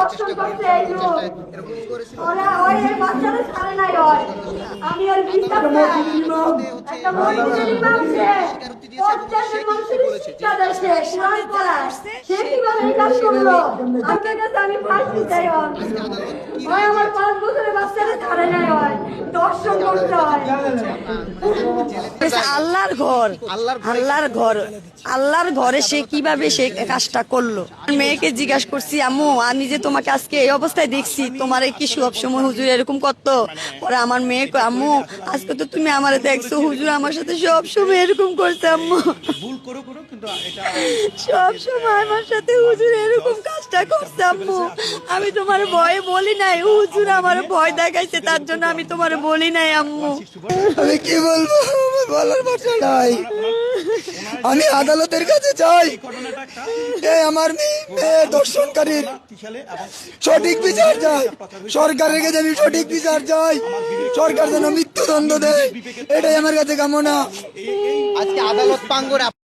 দর্শন করতে এলো ওরা ওই বাচ্চারা ছাড়ে নাই ওই আমি আর বিশ্বাস না একটা মসজিদের ইমাম সে 50 জন মানুষের শিক্ষা দিয়েছে কোরআন পড়া সে কিভাবে এই কাজ করলো আপনার কাছে আমি ফাঁসি চাই ওই আমার 5 বছরের বাচ্চারা ছাড়ে নাই ওই দর্শন করতে হয় আল্লাহর ঘর আল্লাহর ঘরে সে কিভাবে সে কাজটা করলো। মেয়েকে জিজ্ঞাসা করছি আম্মু আমি যে তোমাকে আজকে এই অবস্থায় দেখছি তোমার কি সব সময় হুজুর এরকম করতো? পরে আমার মেয়ে আম্মু আজকে তো তুমি আমার দেখছো হুজুর আমার সাথে সব সময় এরকম করছে আম্মু, সব সময় আমার সাথে হুজুর এরকম কাজটা করছে আম্মু। আমি তোমার ভয়ে বলি নাই, হুজুর আমার ভয় দেখাইছে তার জন্য আমি তোমার বলি নাই আম্মু। আমি কি বলবো বলার ভাষা নাই। আমি আদালতের কাছে চাই আমার মেয়ে দর্শনকারীর সঠিক বিচার চাই, সরকারের কাছে আমি সঠিক বিচার চাই, সরকার যেন মৃত্যুদণ্ড দেয়, এটাই আমার কাছে কামনা। আজকে আদালত প্রাঙ্গণে